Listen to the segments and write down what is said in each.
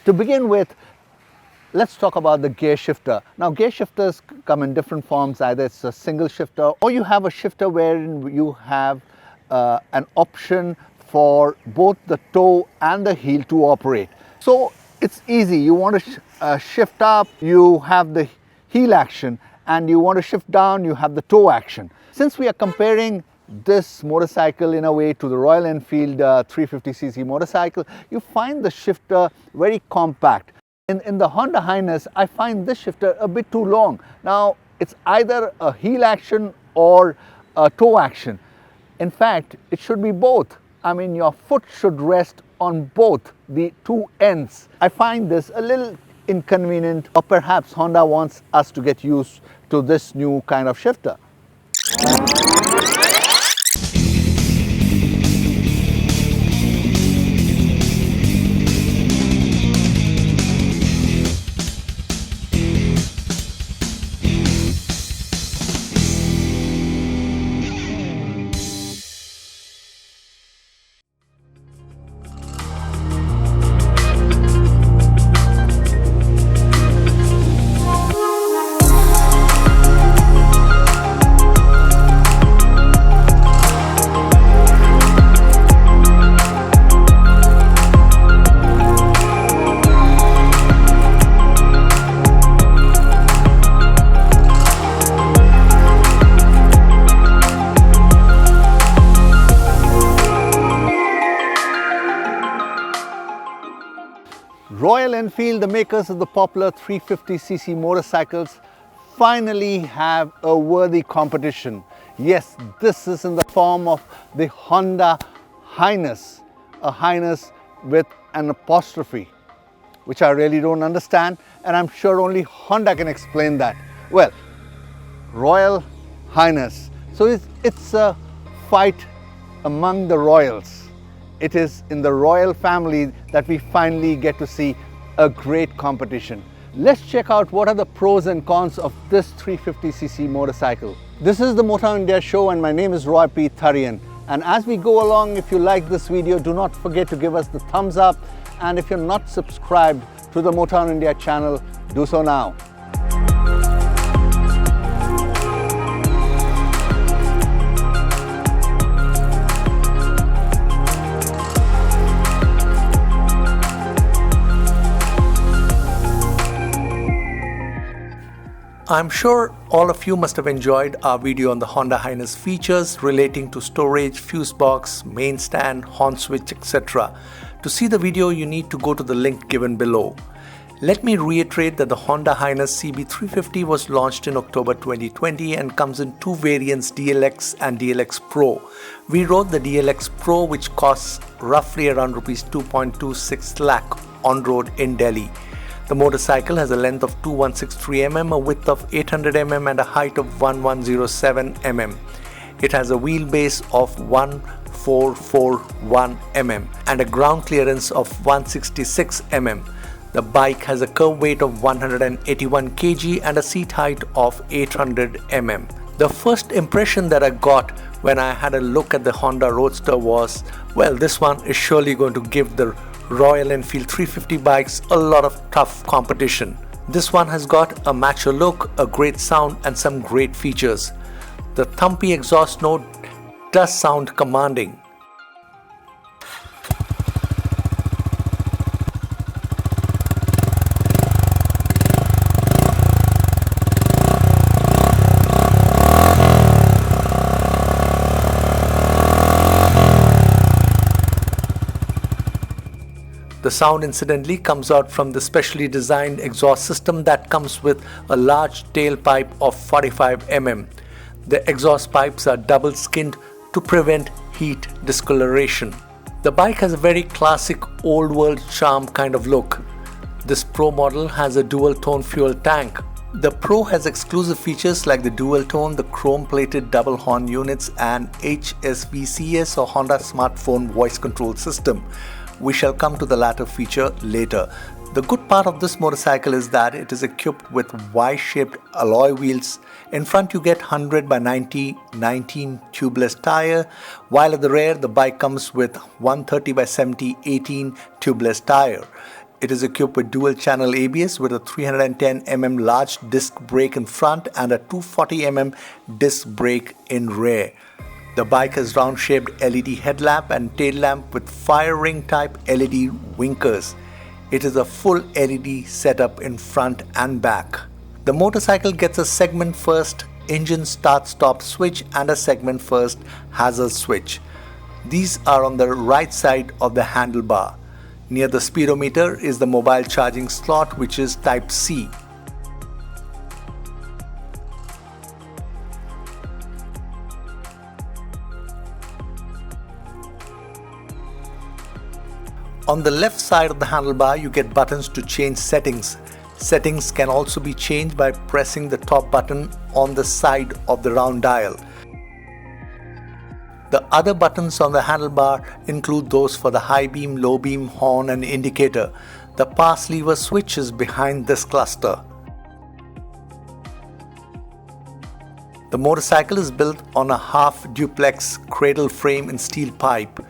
To begin with, let's talk about the gear shifter. Now, gear shifters come in different forms. Either it's a single shifter or you have a shifter wherein you have an option for both the toe and the heel to operate. So it's easy. You want to shift up, you have the heel action, and you want to shift down, you have the toe action. Since we are comparing this motorcycle in a way to the Royal Enfield 350cc motorcycle, you find the shifter very compact. In the Honda Highness, I find this shifter a bit too long. Now, it's either a heel action or a toe action. In fact, it should be both. I mean, your foot should rest on both the two ends. I find this a little inconvenient, or perhaps Honda wants us to get used to this new kind of shifter. Royal Enfield, the makers of the popular 350cc motorcycles, finally have a worthy competition. Yes, this is in the form of the Honda Highness, a Highness with an apostrophe, which I really don't understand, and I'm sure only Honda can explain that. Well, Royal Highness. So it's a fight among the royals. It is in the royal family that we finally get to see a great competition. Let's check out what are the pros and cons of this 350cc motorcycle. This is the Motown India show and my name is Roy P. Tharyan. And as we go along, if you like this video, do not forget to give us the thumbs up. And if you're not subscribed to the Motown India channel, do so now. I'm sure all of you must have enjoyed our video on the Honda Highness features relating to storage, fuse box, main stand, horn switch, etc. To see the video, you need to go to the link given below. Let me reiterate that the Honda Highness CB 350 was launched in October 2020 and comes in two variants, DLX and DLX Pro. We rode the DLX Pro, which costs roughly around Rs 2.26 lakh on road in Delhi. The motorcycle has a length of 2163 mm, a width of 800 mm and a height of 1107 mm. It has a wheelbase of 1441 mm and a ground clearance of 166 mm. The bike has a curb weight of 181 kg and a seat height of 800 mm. The first impression that I got when I had a look at the Honda Roadster was, well, this one is surely going to give the Royal Enfield 350 bikes a lot of tough competition. This one has got a mature look, a great sound and some great features. The thumpy exhaust note does sound commanding. The sound incidentally comes out from the specially designed exhaust system that comes with a large tailpipe of 45 mm. The exhaust pipes are double skinned to prevent heat discoloration. The bike has a very classic old world charm kind of look. This Pro model has a dual tone fuel tank. The Pro has exclusive features like the dual tone, the chrome plated double horn units and HSVCS or Honda smartphone voice control system. We shall come to the latter feature later. The good part of this motorcycle is that it is equipped with Y-shaped alloy wheels. In front you get 100 by 90 19 tubeless tire, while at the rear the bike comes with 130 by 70 18 tubeless tire. It is equipped with dual-channel ABS with a 310 large disc brake in front and a 240 disc brake in rear. The bike has round-shaped LED headlamp and tail lamp with fire ring type LED winkers. It is a full LED setup in front and back. The motorcycle gets a segment first engine start-stop switch and a segment first hazard switch. These are on the right side of the handlebar. Near the speedometer is the mobile charging slot, which is Type C. On the left side of the handlebar, you get buttons to change settings. Settings can also be changed by pressing the top button on the side of the round dial. The other buttons on the handlebar include those for the high beam, low beam, horn and indicator. The pass lever switch is behind this cluster. The motorcycle is built on a half duplex cradle frame in steel pipe.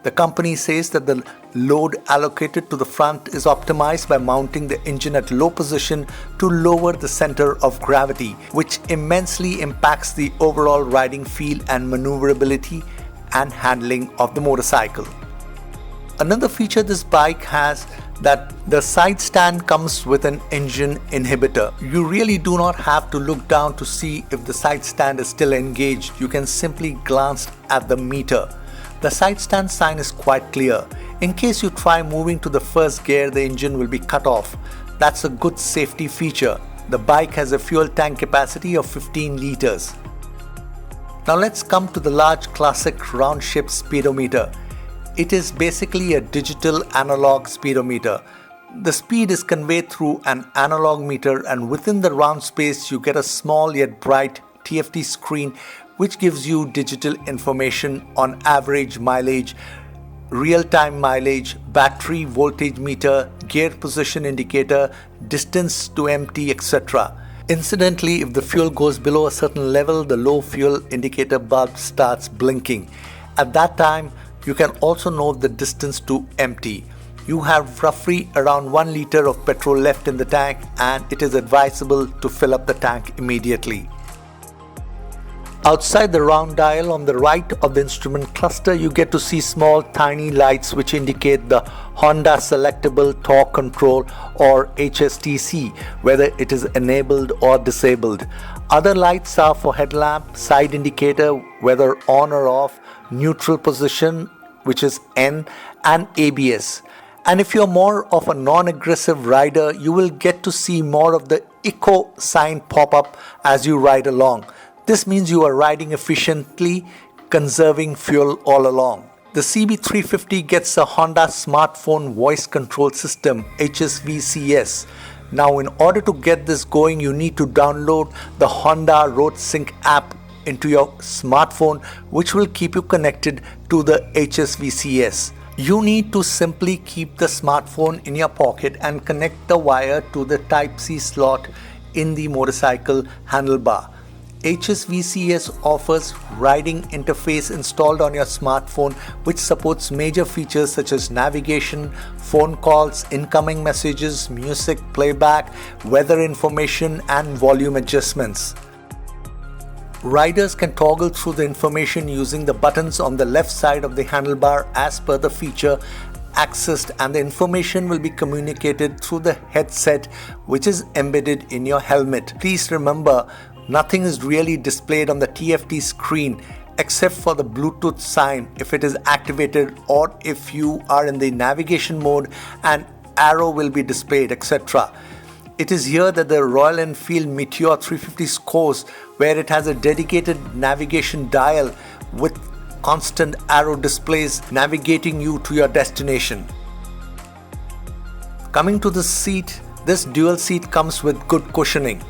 The company says that the load allocated to the front is optimized by mounting the engine at low position to lower the center of gravity, which immensely impacts the overall riding feel and maneuverability and handling of the motorcycle. Another feature this bike has that the side stand comes with an engine inhibitor. You really do not have to look down to see if the side stand is still engaged. You can simply glance at the meter. The side stand sign is quite clear. In case you try moving to the first gear, the engine will be cut off. That's a good safety feature. The bike has a fuel tank capacity of 15 liters. Now let's come to the large classic round-shaped speedometer. It is basically a digital analog speedometer. The speed is conveyed through an analog meter, and within the round space you get a small yet bright TFT screen which gives you digital information on average mileage, real-time mileage, battery voltage meter, gear position indicator, distance to empty, etc. Incidentally, if the fuel goes below a certain level, the low fuel indicator bulb starts blinking. At that time, you can also note the distance to empty. You have roughly around 1 liter of petrol left in the tank, and it is advisable to fill up the tank immediately. Outside the round dial on the right of the instrument cluster, you get to see small tiny lights which indicate the Honda Selectable Torque Control or HSTC, whether it is enabled or disabled. Other lights are for headlamp, side indicator, whether on or off, neutral position, which is N, and ABS. And if you're more of a non-aggressive rider, you will get to see more of the eco sign pop up as you ride along. This means you are riding efficiently, conserving fuel all along. The CB350 gets a Honda Smartphone Voice Control System, HSVCS. Now, in order to get this going, you need to download the Honda Road Sync app into your smartphone, which will keep you connected to the HSVCS. You need to simply keep the smartphone in your pocket and connect the wire to the Type C slot in the motorcycle handlebar. HSVCS offers riding interface installed on your smartphone, which supports major features such as navigation, phone calls, incoming messages, music playback, weather information, and volume adjustments. Riders can toggle through the information using the buttons on the left side of the handlebar as per the feature accessed, and the information will be communicated through the headset which is embedded in your helmet. Please remember, nothing is really displayed on the TFT screen except for the Bluetooth sign if it is activated, or if you are in the navigation mode, an arrow will be displayed, etc. It is here that the Royal Enfield Meteor 350 scores, where it has a dedicated navigation dial with constant arrow displays navigating you to your destination. Coming to the seat, this dual seat comes with good cushioning.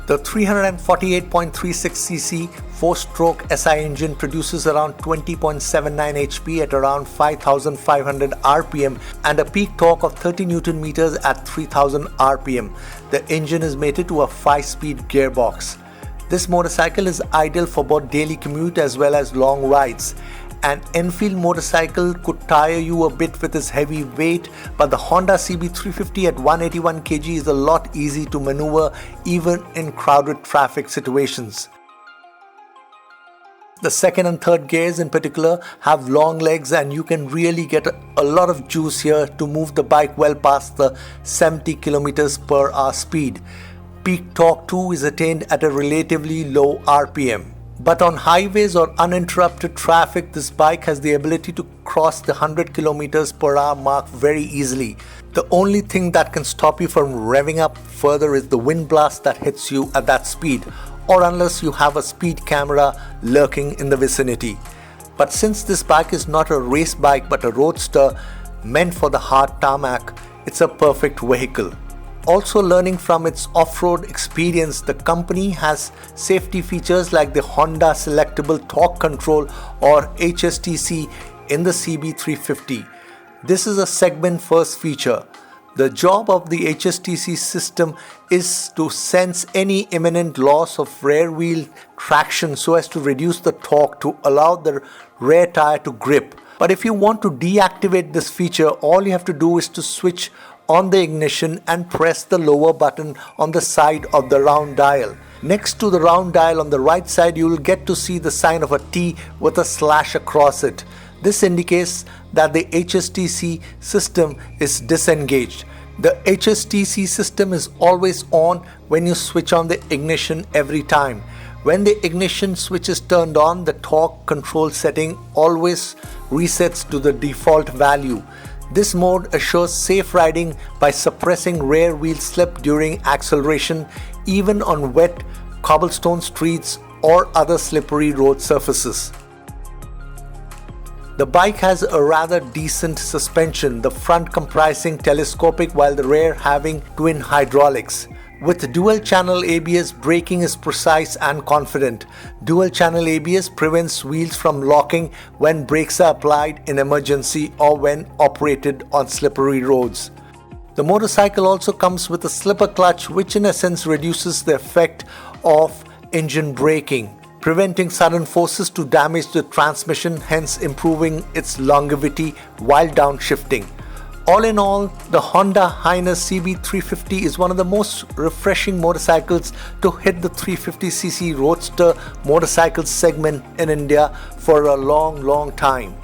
The 348.36cc 4-stroke SI engine produces around 20.79 HP at around 5,500 RPM and a peak torque of 30 Nm at 3,000 RPM. The engine is mated to a 5-speed gearbox. This motorcycle is ideal for both daily commute as well as long rides. An Enfield motorcycle could tire you a bit with its heavy weight, but the Honda CB 350 at 181 kg is a lot easy to maneuver even in crowded traffic situations. The second and third gears in particular have long legs, and you can really get a lot of juice here to move the bike well past the 70 km/h speed. Peak torque too is attained at a relatively low RPM. But on highways or uninterrupted traffic, this bike has the ability to cross the 100 km/h mark very easily. The only thing that can stop you from revving up further is the wind blast that hits you at that speed, or unless you have a speed camera lurking in the vicinity. But since this bike is not a race bike but a roadster meant for the hard tarmac, it's a perfect vehicle. Also, learning from its off-road experience, the company has safety features like the Honda Selectable Torque Control or HSTC in the CB350. This is a segment first feature. The job of the HSTC system is to sense any imminent loss of rear wheel traction so as to reduce the torque to allow the rear tire to grip. But if you want to deactivate this feature, all you have to do is to switch on the ignition and press the lower button on the side of the round dial. Next to the round dial on the right side, you will get to see the sign of a T with a slash across it. This indicates that the HSTC system is disengaged. The HSTC system is always on when you switch on the ignition every time. When the ignition switch is turned on, the torque control setting always resets to the default value. This mode assures safe riding by suppressing rear wheel slip during acceleration, even on wet cobblestone streets or other slippery road surfaces. The bike has a rather decent suspension, the front comprising telescopic while the rear having twin hydraulics. With dual channel ABS, braking is precise and confident. Dual channel ABS prevents wheels from locking when brakes are applied in emergency or when operated on slippery roads. The motorcycle also comes with a slipper clutch, which in essence reduces the effect of engine braking, preventing sudden forces to damage the transmission, hence improving its longevity while downshifting. All in all, the Honda Highness CB 350 is one of the most refreshing motorcycles to hit the 350cc roadster motorcycle segment in India for a long time.